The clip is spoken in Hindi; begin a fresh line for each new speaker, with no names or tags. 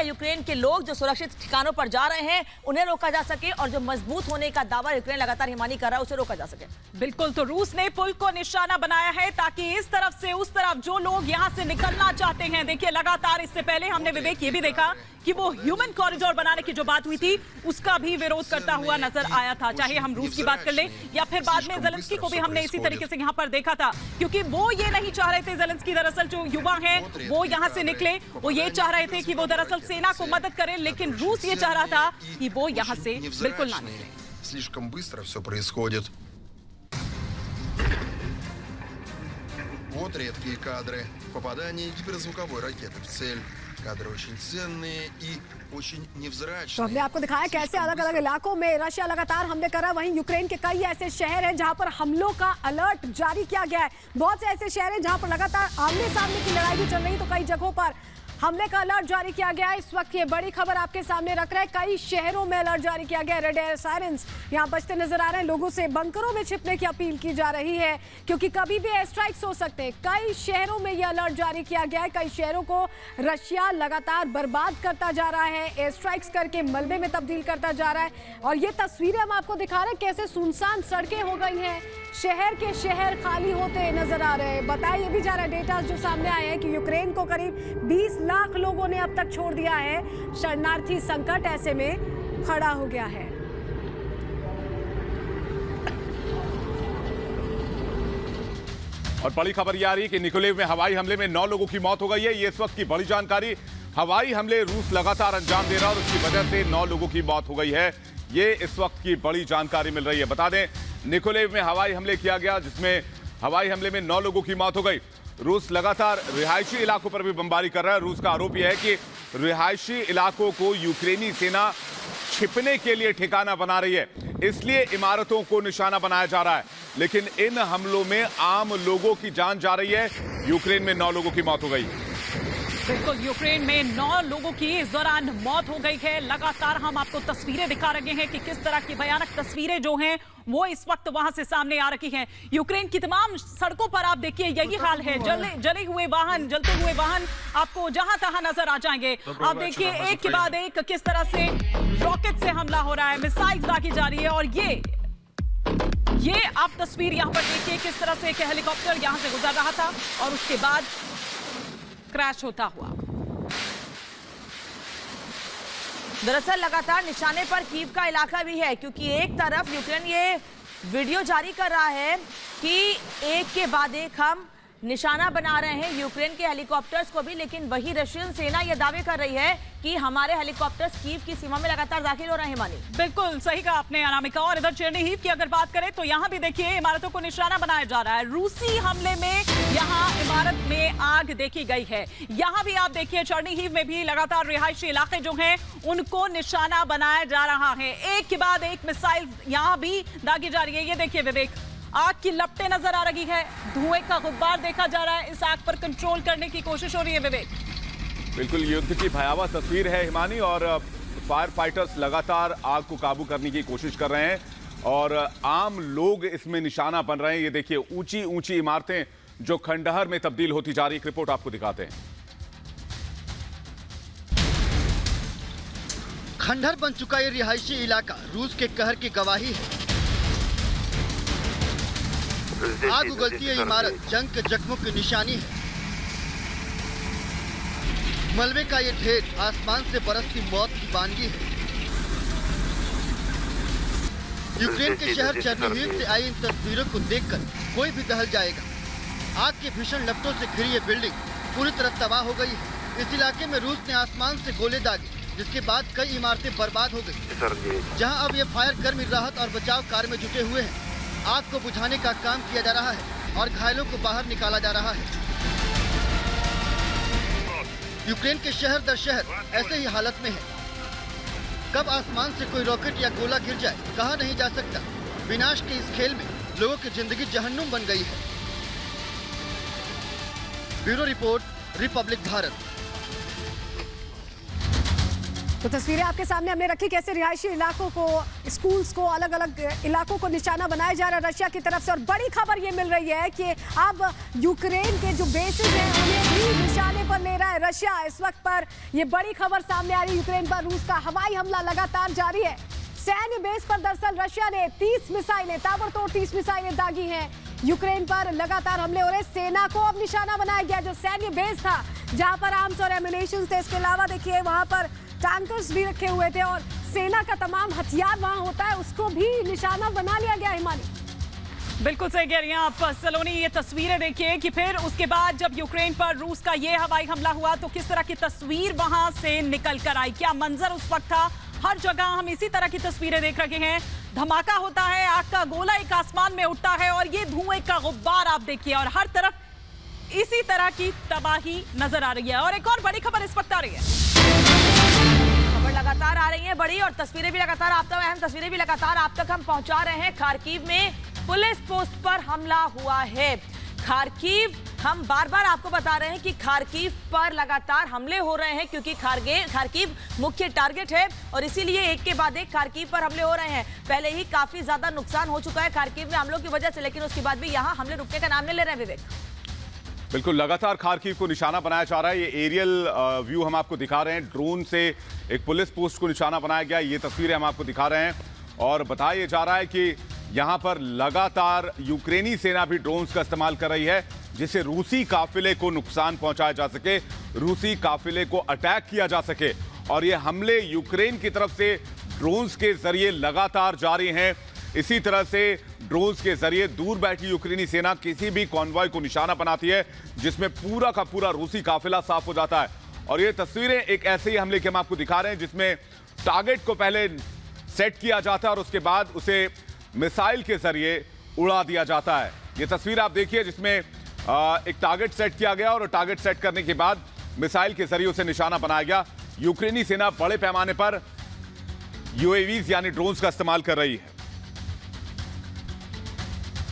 या यूक्रेन के लोग जो सुरक्षित ठिकानों पर जा रहे हैं उन्हें रोका जा सके और जो मजबूत होने का दावा यूक्रेन लगातार हिमानी कर रहा है उसे रोका जा सके।
बिल्कुल, तो रूस ने पुल को निशाना बनाया है ताकि इस तरफ से उस तरफ जो लोग यहां से निकलना चाहते हैं, देखिए लगातार इससे पहले हमने विवेक ये भी देखा कि वो ह्यूमन कॉरिडोर बनाने की जो बात हुई थी उसका भी विरोध करता हुआ नजर आया था, चाहे हम रूस की बात कर लें या फिर बाद में ज़ेलेंस्की को भी हमने इसी तरीके से यहां पर देखा था, क्योंकि वो ये नहीं चाह रहे थे, ज़ेलेंस्की दरअसल जो युवा हैं वो यहां से निकले, वो ये चाह रहे थे कि वो दरअसल सेना को मदद करें, लेकिन रूस ये चाह रहा था कि वो यहां से बिल्कुल ना निकले।
Слишком быстро все происходит. Вот редкие кадры попадания гиперзвуковой ракеты в цель. Кадры очень ценные и очень невзрачные.
तो हमने आपको दिखाया कैसे अलग अलग इलाकों में रशिया लगातार हमले कर रहा है। वहीं यूक्रेन के कई ऐसे शहर हैं जहां पर हमलों का अलर्ट जारी किया गया है। बहुत से ऐसे शहर हैं जहां पर लगातार आमने सामने की लड़ाई भी चल रही, तो कई जगहों पर हमले का अलर्ट जारी किया गया है। इस वक्त ये बड़ी खबर आपके सामने रख रहे हैं, कई शहरों में अलर्ट जारी किया गया है। रेड एयर सायरन्स यहाँ बजते नजर आ रहे हैं। लोगों से बंकरों में छिपने की अपील की जा रही है क्योंकि कभी भी एयर स्ट्राइक्स हो सकते हैं। कई शहरों में ये अलर्ट जारी किया गया है। कई शहरों को रशिया लगातार बर्बाद करता जा रहा है, एयर स्ट्राइक्स करके मलबे में तब्दील करता जा रहा है। और ये तस्वीरें हम आपको दिखा रहे हैं कैसे सुनसान सड़कें हो गई हैं, शहर के शहर खाली होते नजर आ रहे हैं। बताया ये भी जा रहा है डेटा जो सामने आए हैं कि यूक्रेन को करीब 20 लाख लोगों ने अब तक छोड़ दिया है। शरणार्थी संकट ऐसे में खड़ा हो गया है।
और बड़ी खबर ये आ रही है कि निकोलेव में हवाई हमले में 9 लोगों की मौत हो गई है। ये इस वक्त की बड़ी जानकारी। हवाई हमले रूस लगातार अंजाम दे रहा है और उसकी वजह से 9 लोगों की मौत हो गई है। ये इस वक्त की बड़ी जानकारी मिल रही है। बता दें, निकोलेव में हवाई हमले किया गया जिसमें हवाई हमले में 9 लोगों की मौत हो गई। रूस लगातार रिहायशी इलाकों पर भी बमबारी कर रहा है। रूस का आरोप यह है कि रिहायशी इलाकों को यूक्रेनी सेना छिपने के लिए ठिकाना बना रही है, इसलिए इमारतों को निशाना बनाया जा रहा है। लेकिन इन हमलों में आम लोगों की जान जा रही है। यूक्रेन में 9 लोगों की मौत हो गई।
बिल्कुल, यूक्रेन में 9 लोगों की इस दौरान मौत हो गई है। लगातार हम आपको तस्वीरें दिखा रहे हैं कि किस तरह की भयानक तस्वीरें जो हैं वो इस वक्त वहां से सामने आ रही हैं। यूक्रेन की तमाम सड़कों पर आप देखिए यही हाल है, जले हुए वाहन, जलते हुए वाहन आपको जहां तहां नजर आ जाएंगे। आप देखिए एक के बाद एक किस तरह से रॉकेट से हमला हो रहा है, मिसाइल दागी जा रही है। और ये आप तस्वीर यहां पर देखिए किस तरह से एक हेलीकॉप्टर यहां से गुजर रहा था और उसके बाद क्रैश होता हुआ।
दरअसल लगातार निशाने पर कीव का इलाका भी है, क्योंकि एक तरफ यूक्रेन ये वीडियो जारी कर रहा है कि एक के बाद एक हम निशाना बना रहे हैं यूक्रेन के हेलीकॉप्टर्स को भी, लेकिन वही रशियन सेना ये दावे कर रही है कि हमारे हेलीकॉप्टर्स कीव की सीमा में लगातार दाखिल हो रहे हैं। हिमानी,
बिल्कुल सही कहा आपने अनामिका। और इधर चेरनीहिव की अगर बात करें तो यहाँ भी देखिए इमारतों को निशाना बनाया जा रहा है। रूसी हमले में यहाँ इमारत में आग देखी गई है। यहाँ भी आप देखिए चेरनीहिव में भी लगातार रिहायशी इलाके जो हैं उनको निशाना बनाया जा रहा है। एक के बाद एक मिसाइल यहाँ भी दागी जा रही है। ये देखिए विवेक, आग की लपटें नजर आ रही है, धुएं का गुब्बार देखा जा रहा है। इस आग पर कंट्रोल करने की कोशिश हो रही है विवेक।
बिल्कुल युद्ध की भयावह तस्वीर है हिमानी, और फायर फाइटर्स लगातार आग को काबू करने की कोशिश कर रहे हैं और आम लोग इसमें निशाना बन रहे हैं। ये देखिए ऊंची ऊंची इमारतें जो खंडहर में तब्दील होती जा रही है। रिपोर्ट आपको दिखाते हैं।
खंडहर बन चुका ये रिहायशी इलाका रूस के कहर की गवाही है। आग उगलती है इमारत जंग के जख्मों की निशानी है। मलबे का ये ढेर आसमान से बरसती मौत की वानगी है। यूक्रेन के शहर चेरनीहिव से आई इन तस्वीरों को देखकर कोई भी दहल जाएगा। आग के भीषण लपटों से घिरी ये बिल्डिंग पूरी तरह तबाह हो गई है। इस इलाके में रूस ने आसमान से गोले दागे, जिसके बाद कई इमारतें बर्बाद हो गई। जहां अब ये फायर कर्मी राहत और बचाव कार्य में जुटे हुए हैं। आग को बुझाने का काम किया जा रहा है और घायलों को बाहर निकाला जा रहा है। यूक्रेन के शहर दर शहर ऐसे ही हालत में है। कब आसमान से कोई रॉकेट या गोला गिर जाए कहा नहीं जा सकता। विनाश के इस खेल में लोगों की जिंदगी जहन्नुम बन गई है। Bureau report, Republic Bharat.
तो तस्वीरें आपके सामने हमने रखी, कैसे रिहायशी इलाकों को, स्कूल्स को, अलग अलग इलाकों को निशाना बनाया जा रहा है रशिया की तरफ से। और बड़ी खबर ये मिल रही है कि अब यूक्रेन के जो बेसिस हैं उन्हें भी निशाने पर ले रहा है रशिया। इस वक्त पर ये बड़ी खबर सामने आ रही है, यूक्रेन पर रूस का हवाई हमला लगातार जारी है। सैन्य बेस पर दरअसल रशिया ने 30 मिसाइलें, ताबड़तोड़ 30 मिसाइलें दागी हैं। यूक्रेन पर लगातार हमले हो रहे, सेना को अब निशाना बनाया गया। जो सैन्य बेस था जहां पर आर्म्स और एम्युनिशन थे, इसके अलावा देखिए वहां पर टैंकर्स भी रखे हुए थे और सेना का तमाम हथियार वहां होता है, उसको भी निशाना बना लिया गया। हिमानी
बिल्कुल सही कह रही हैं आप सलोनी। ये तस्वीरें देखिए कि फिर उसके बाद जब यूक्रेन पर रूस का ये हवाई हमला हुआ तो किस तरह की तस्वीर वहां से निकल कर आई, क्या मंजर उस वक्त था। हर जगह हम इसी तरह की तस्वीरें देख रहे हैं। धमाका होता है, आग का गोला एक आसमान में उठता है और ये धुएं का गुब्बार आप देखिए और हर तरफ इसी तरह की तबाही नजर आ रही है। और एक और बड़ी खबर इस वक्त आ रही है,
खबर लगातार आ रही है बड़ी, और तस्वीरें भी लगातार आप तक, अहम तस्वीरें भी लगातार आप तक हम पहुंचा रहे हैं। खार्किव में पुलिस पोस्ट पर हमला हुआ है। खार्किव, हम बार बार आपको बता रहे हैं कि खार्किव पर लगातार हमले हो रहे हैं क्योंकि खार्किव मुख्य टारगेट है और इसीलिए एक के बाद एक खार्किव पर हमले हो रहे हैं। पहले ही काफी ज्यादा नुकसान हो चुका है खार्किव में हमलों की वजह से, लेकिन उसके बाद भी यहाँ हमले रुकने का नाम नहीं ले रहे हैं। विवेक,
बिल्कुल लगातार खार्किव को निशाना बनाया जा रहा है। ये एरियल व्यू हम आपको दिखा रहे हैं, ड्रोन से एक पुलिस पोस्ट को निशाना बनाया गया। ये तस्वीरें हम आपको दिखा रहे हैं और बताया जा रहा है कि यहाँ पर लगातार यूक्रेनी सेना भी ड्रोन्स का इस्तेमाल कर रही है जिससे रूसी काफिले को नुकसान पहुंचाया जा सके, रूसी काफिले को अटैक किया जा सके। और ये हमले यूक्रेन की तरफ से ड्रोन्स के जरिए लगातार जारी हैं। इसी तरह से ड्रोन्स के जरिए दूर बैठी यूक्रेनी सेना किसी भी कॉन्वॉय को निशाना बनाती है जिसमें पूरा का पूरा रूसी काफिला साफ हो जाता है। और ये तस्वीरें एक ऐसे ही हमले के हम आपको दिखा रहे हैं जिसमें टारगेट को पहले सेट किया जाता है और उसके बाद उसे मिसाइल के जरिए उड़ा दिया जाता है। ये तस्वीर आप देखिए जिसमें एक टारगेट सेट किया गया और टारगेट सेट करने के बाद मिसाइल के जरिए उसे निशाना बनाया गया। यूक्रेनी सेना बड़े पैमाने पर यूएवीज यानी ड्रोन्स का इस्तेमाल कर रही है।